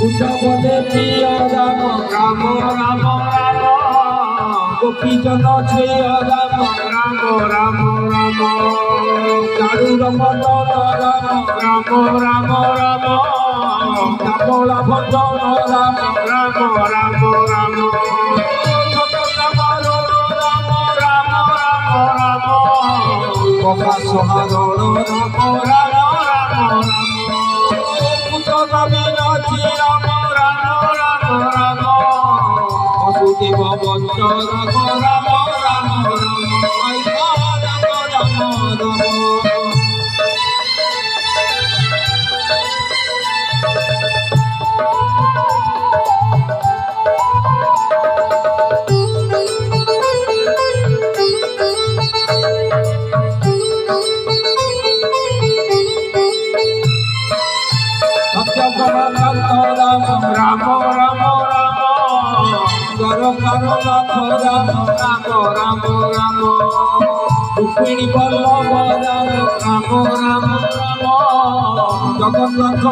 উদ্ধবদে প্রিয় রাম রাম রাম রাম গোপীজন শ্রেয় রাম রাম রাম রাম চারুর মদন রাম রাম রাম রাম শ্যামলা ভজন রাম রাম রাম রাম কপা সহারণ রাম রাম রাম রাম পুত নবীনচি রাম রাম রাম রাম বসুদেব বচ্চ রাম রাম রাম রাম রাম রাম রাম রাম রাম রাম দ্বারকানাথ রাম রাম রাম রাম রুক্মিণী বল্লভ রাম রাম রাম রাম জগন্নাথ